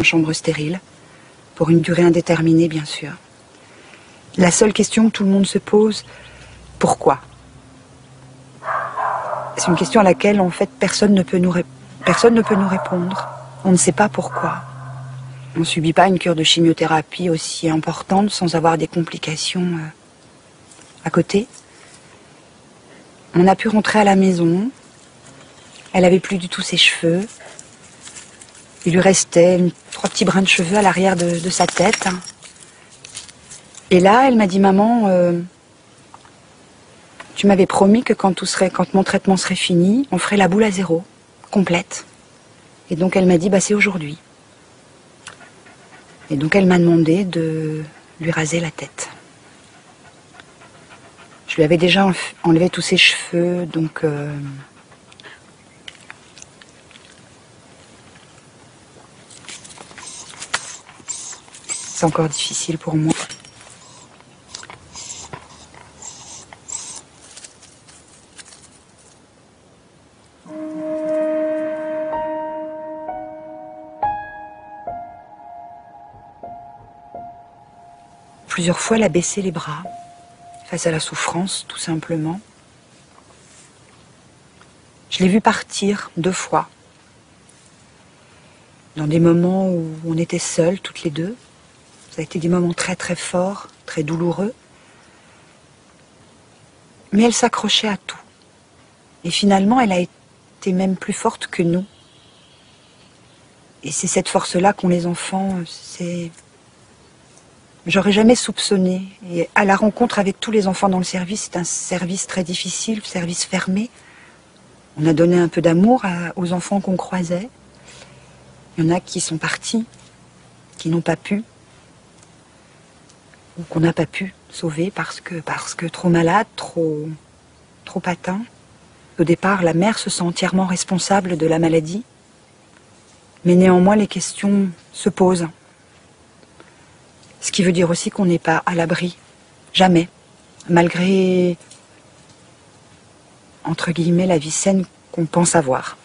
en chambre stérile, pour une durée indéterminée, bien sûr. La seule question que tout le monde se pose, pourquoi? C'est une question à laquelle, en fait, personne ne peut nous répondre. On ne sait pas pourquoi. On ne subit pas une cure de chimiothérapie aussi importante sans avoir des complications à côté. On a pu rentrer à la maison. Elle avait plus du tout ses cheveux. Il lui restait 3 petits brins de cheveux à l'arrière de sa tête. Et là, elle m'a dit, maman, tu m'avais promis que quand mon traitement serait fini, on ferait la boule à zéro, complète. Et donc elle m'a dit, bah c'est aujourd'hui. Et donc elle m'a demandé de lui raser la tête. Je lui avais déjà enlevé tous ses cheveux, donc c'est encore difficile pour moi. Plusieurs fois, elle a baissé les bras, face à la souffrance, tout simplement. Je l'ai vue partir 2 fois, dans des moments où on était seuls, toutes les deux. Ça a été des moments très très forts, très douloureux. Mais elle s'accrochait à tout. Et finalement, elle a été même plus forte que nous. Et c'est cette force-là qu'ont les enfants, J'aurais jamais soupçonné. Et à la rencontre avec tous les enfants dans le service, c'est un service très difficile, service fermé. On a donné un peu d'amour aux enfants qu'on croisait. Il y en a qui sont partis, qui n'ont pas pu, ou qu'on n'a pas pu sauver parce que trop malade, trop atteint. Au départ, la mère se sent entièrement responsable de la maladie. Mais néanmoins, les questions se posent. Ce qui veut dire aussi qu'on n'est pas à l'abri. Jamais. Malgré, entre guillemets, la vie saine qu'on pense avoir.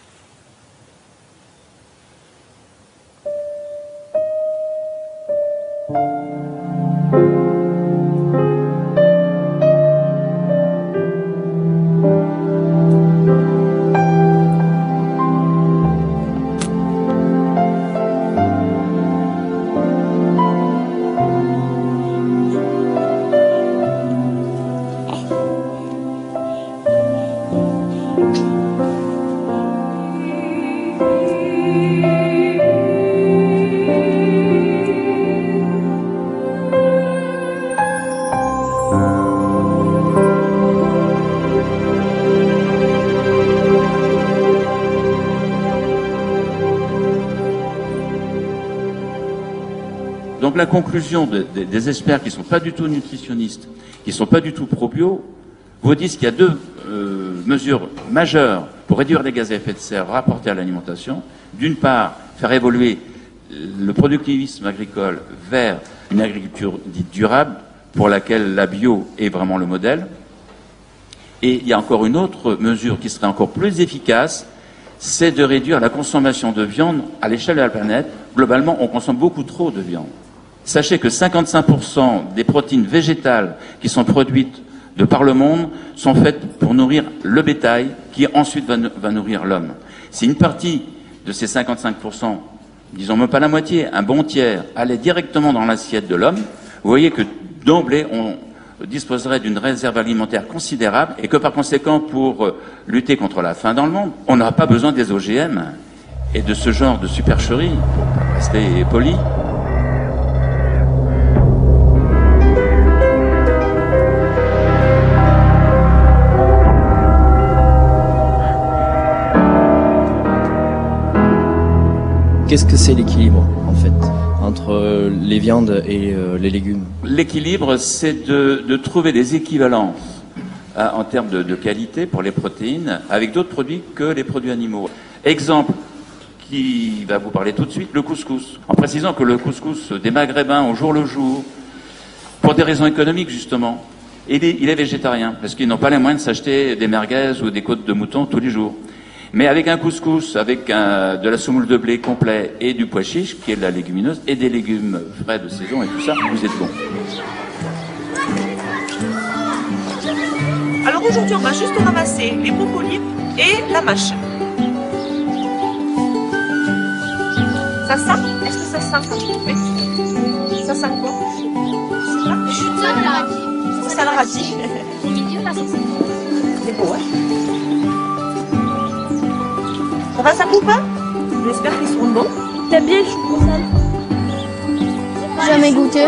Donc la conclusion des experts qui ne sont pas du tout nutritionnistes, qui ne sont pas du tout pro-bio, vous disent qu'il y a 2 mesures majeures pour réduire les gaz à effet de serre rapportés à l'alimentation. D'une part, faire évoluer le productivisme agricole vers une agriculture dite durable, pour laquelle la bio est vraiment le modèle. Et il y a encore une autre mesure qui serait encore plus efficace, c'est de réduire la consommation de viande à l'échelle de la planète. Globalement, on consomme beaucoup trop de viande. Sachez que 55% des protéines végétales qui sont produites de par le monde sont faites pour nourrir le bétail qui ensuite va nourrir l'homme. Si une partie de ces 55%, disons même pas la moitié, un bon tiers, allait directement dans l'assiette de l'homme, vous voyez que d'emblée on disposerait d'une réserve alimentaire considérable et que par conséquent pour lutter contre la faim dans le monde, on n'aura pas besoin des OGM et de ce genre de supercherie, pour rester poli. Qu'est-ce que c'est l'équilibre, en fait, entre les viandes et les légumes? L'équilibre, c'est de trouver des équivalences en termes de qualité pour les protéines avec d'autres produits que les produits animaux. Exemple qui va vous parler tout de suite, le couscous. En précisant que le couscous des Maghrébins au jour le jour, pour des raisons économiques justement, il est végétarien, parce qu'ils n'ont pas les moyens de s'acheter des merguez ou des côtes de mouton tous les jours. Mais avec un couscous, avec de la semoule de blé complet et du pois chiche, qui est de la légumineuse, et des légumes frais de saison et tout ça, vous êtes bon. Alors aujourd'hui, on va juste ramasser les brocolis et la mâche. Ça sent? Est-ce que ça sent quand tu fais? Ça sent quoi? Ça sent le radis. Au milieu, là, C'est beau, hein? Ça va, ça coupe, hein? J'espère qu'ils seront bons. T'aimes bien le chou jamais goûté.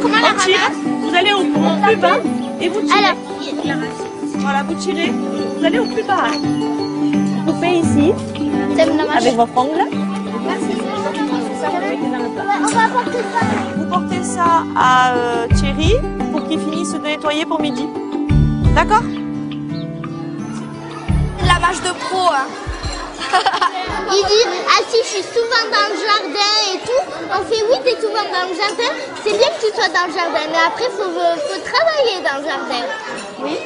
Comment la On tire, vous allez au plus bas et vous tirez. Alors, Voilà, vous tirez, vous allez au plus bas. Hein. vous faites ici, t'aimes la mâche Avec votre ongle. On va apporter ça. Vous portez ça à Thierry pour qu'il finisse de nettoyer pour midi. D'accord? La mâche de pro, hein. Il dit, ah si, je suis souvent dans le jardin et tout. On fait, oui, t'es souvent dans le jardin. C'est bien que tu sois dans le jardin, mais après, faut travailler dans le jardin. Oui.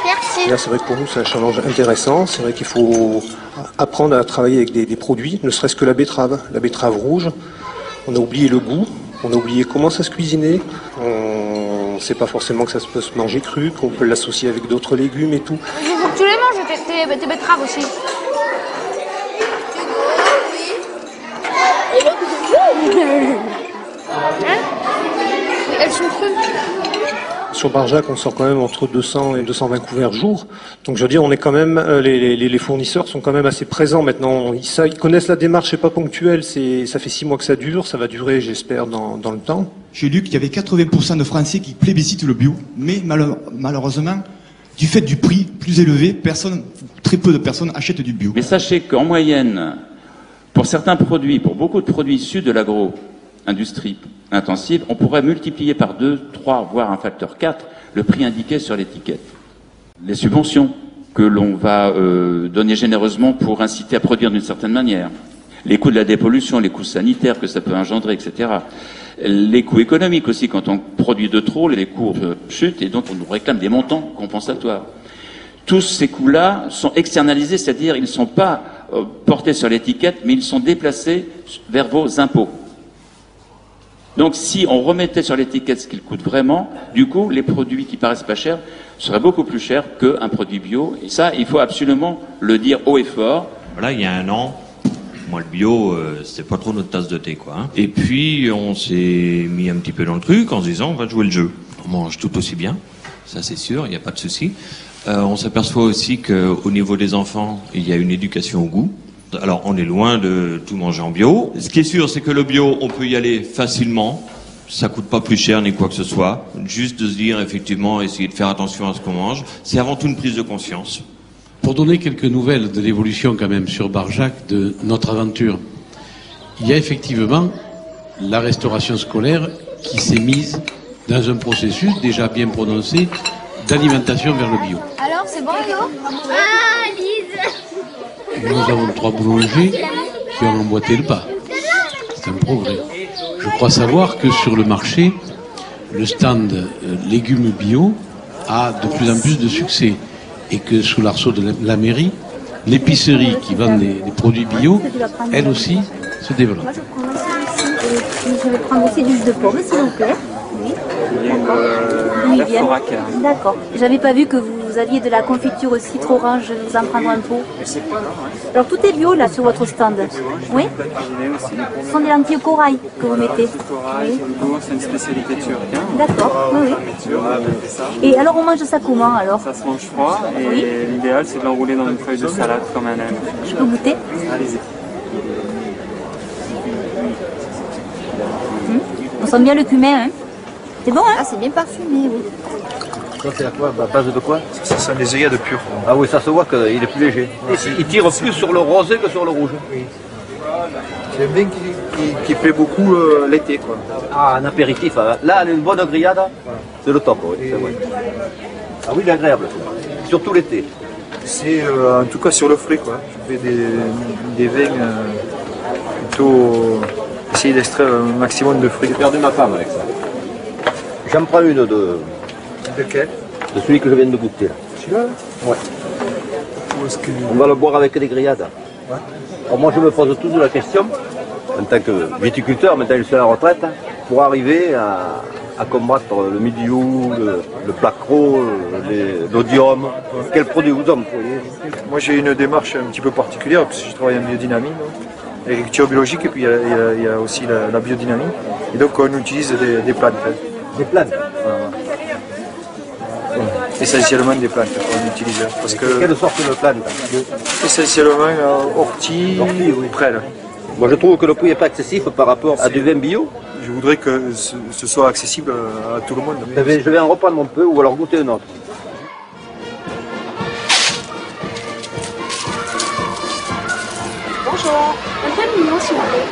Merci. Là, c'est vrai que pour nous, c'est un challenge intéressant. C'est vrai qu'il faut apprendre à travailler avec des produits, ne serait-ce que la betterave rouge. On a oublié le goût, on a oublié comment ça se cuisinait. On ne sait pas forcément que ça peut se manger cru, qu'on peut l'associer avec d'autres légumes et tout. Il faut que tu les manges, tes betteraves aussi. Elles sont crues. Sur Barjac, on sort quand même entre 200 et 220 couverts jour. Donc je veux dire, on est quand même, les fournisseurs sont quand même assez présents maintenant. Ils connaissent la démarche, c'est pas ponctuel. Ça fait 6 mois que ça dure. Ça va durer, j'espère, dans le temps. J'ai lu qu'il y avait 80% de Français qui plébiscitent le bio, mais malheureusement, du fait du prix plus élevé, très peu de personnes achètent du bio. Mais sachez qu'en moyenne, pour certains produits, pour beaucoup de produits issus de l'agro-industrie intensive, on pourrait multiplier par 2, 3, voire un facteur 4 le prix indiqué sur l'étiquette. Les subventions que l'on va donner généreusement pour inciter à produire d'une certaine manière, les coûts de la dépollution, les coûts sanitaires que ça peut engendrer, etc. Les coûts économiques aussi, quand on produit de trop, les coûts chutent et donc on nous réclame des montants compensatoires. Tous ces coûts-là sont externalisés, c'est-à-dire ils ne sont pas portés sur l'étiquette, mais ils sont déplacés vers vos impôts. Donc si on remettait sur l'étiquette ce qu'il coûte vraiment, du coup, les produits qui paraissent pas chers seraient beaucoup plus chers qu'un produit bio. Et ça, il faut absolument le dire haut et fort. Voilà, il y a un an, moi le bio, c'était pas trop notre tasse de thé, quoi. Hein. Et puis, on s'est mis un petit peu dans le truc en se disant, on va jouer le jeu. On mange tout aussi bien, ça c'est sûr, il n'y a pas de souci. On s'aperçoit aussi qu'au niveau des enfants, il y a une éducation au goût. Alors, on est loin de tout manger en bio. Ce qui est sûr, c'est que le bio, on peut y aller facilement. Ça coûte pas plus cher ni quoi que ce soit. Juste de se dire, effectivement, essayer de faire attention à ce qu'on mange. C'est avant tout une prise de conscience. Pour donner quelques nouvelles de l'évolution quand même sur Barjac de notre aventure, il y a effectivement la restauration scolaire qui s'est mise dans un processus déjà bien prononcé d'alimentation vers le bio. Alors, c'est bon, Léo? Ah, Lise! Nous avons 3 boulangers qui ont emboîté le pas. C'est un progrès. Je crois savoir que sur le marché, le stand légumes bio a de plus en plus de succès et que sous l'arceau de la mairie, l'épicerie qui vend des produits bio, elle aussi, se développe. Moi, je prends ça aussi. Je vais prendre aussi du jus de pomme, s'il vous plaît. Oui. D'accord. J'avais pas vu que vous aviez de la confiture au citron orange. Je vais vous en prendre un pot. Alors tout est bio là sur votre stand. Oui. Ce sont des lentilles au corail que vous mettez. Oui. C'est une spécialité turque. D'accord. Oui, oui. Et alors on mange ça comment alors? Ça se mange froid et l'idéal c'est de l'enrouler dans une feuille de salade comme un âne. Je peux goûter? Allez-y. On sent bien le cumin, hein? C'est bon, hein? Ah, c'est bien parfumé, oui. Ça, c'est à quoi? À base de quoi? Ça sont des œillades pures. Ah oui, ça se voit qu'il est plus léger. Il tire plus sur le rosé que sur le rouge. Oui. C'est un vin qui plaît beaucoup l'été, quoi. Ah, un apéritif. Hein. Là, une bonne grillade, c'est le top, oui. C'est vrai. Ah oui, il est agréable. Surtout l'été. C'est en tout cas sur le frais, quoi. Je fais des vins plutôt... essayer d'extraire un maximum de fruits. J'ai perdu ma femme avec ça. J'en prends une de... De quel? De celui que je viens de goûter là. Celui-là? Ouais. On va le boire avec des grillades. Ouais. Alors moi je me pose toujours la question, en tant que viticulteur, maintenant je suis à la retraite, pour arriver à combattre le mildiou, le placro, l'odium. Quel produit vous employez? Moi j'ai une démarche un petit peu particulière parce que je travaille en biodynamie, l'agriculture biologique et puis il y a aussi la biodynamie. Et donc on utilise des plantes. Des plantes? Essentiellement des plantes qu'on utilise. Parce que quelle sorte de plantes? Essentiellement ortie, oui. prêle. Moi je trouve que le prix n'est pas excessif par rapport à du vin bio. Je voudrais que ce soit accessible à tout le monde. Je vais en reprendre un peu ou alors goûter un autre. Bonjour, un peu mignon s'il vous plaît.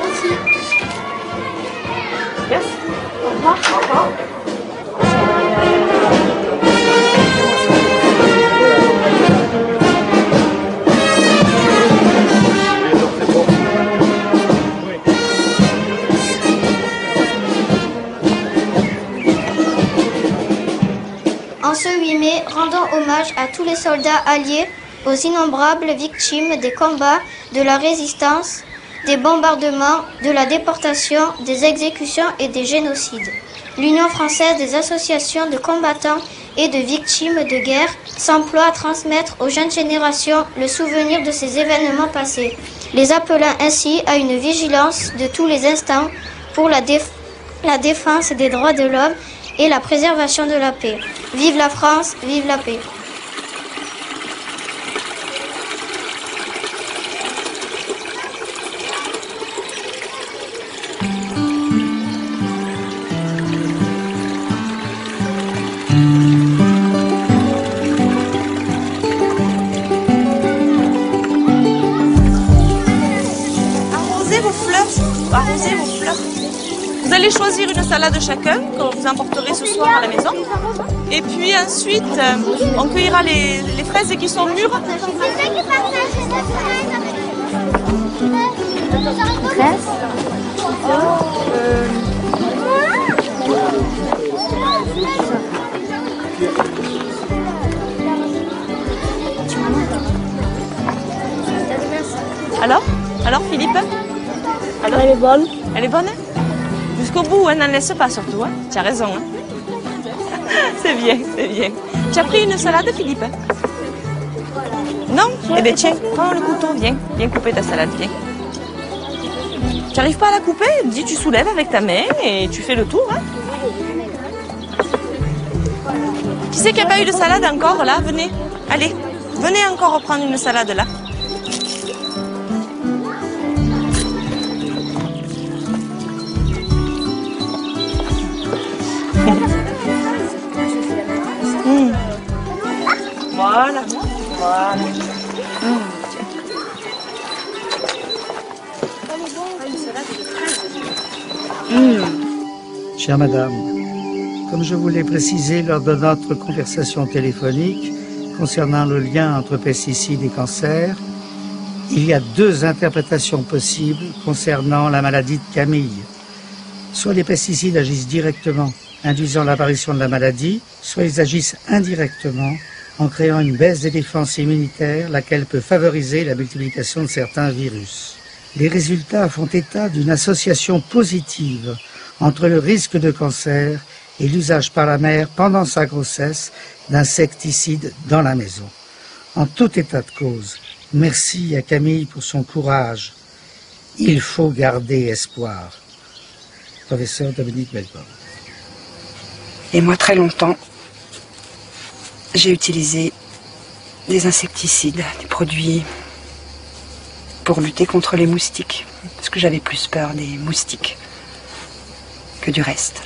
Merci. Yes. Au revoir. Au revoir. En ce 8 mai, rendons hommage à tous les soldats alliés, aux innombrables victimes des combats, de la résistance, des bombardements, de la déportation, des exécutions et des génocides. L'Union française des associations de combattants et de victimes de guerre s'emploie à transmettre aux jeunes générations le souvenir de ces événements passés, les appelant ainsi à une vigilance de tous les instants pour la défense des droits de l'homme et la préservation de la paix. Vive la France, vive la paix. Arrosez vos fleurs. Vous allez choisir une salade chacun que vous emporterez ce soir à la maison. Et puis ensuite, on cueillera les fraises qui sont mûres. Alors Philippe? Alors, elle est bonne. Elle est bonne? Jusqu'au bout, hein, n'en laisse pas surtout. Hein. Tu as raison. Hein. C'est bien, c'est bien. Tu as pris une salade, Philippe? Non? Eh bien tiens, prends le couteau, viens couper ta salade, viens. Tu n'arrives pas à la couper? Dis, tu soulèves avec ta main et tu fais le tour. Hein. Qui c'est qui n'a pas eu de salade encore là? Venez, allez, venez encore reprendre une salade là. Voilà, voilà. Chère madame, comme je vous l'ai précisé lors de notre conversation téléphonique concernant le lien entre pesticides et cancer, il y a deux interprétations possibles concernant la maladie de Camille. Soit les pesticides agissent directement, induisant l'apparition de la maladie, soit ils agissent indirectement, en créant une baisse des défenses immunitaires, laquelle peut favoriser la multiplication de certains virus. Les résultats font état d'une association positive entre le risque de cancer et l'usage par la mère pendant sa grossesse d'insecticides dans la maison. En tout état de cause, merci à Camille pour son courage. Il faut garder espoir. Professeur Dominique Belleborne. Et moi, très longtemps, j'ai utilisé des insecticides, des produits pour lutter contre les moustiques, parce que j'avais plus peur des moustiques que du reste.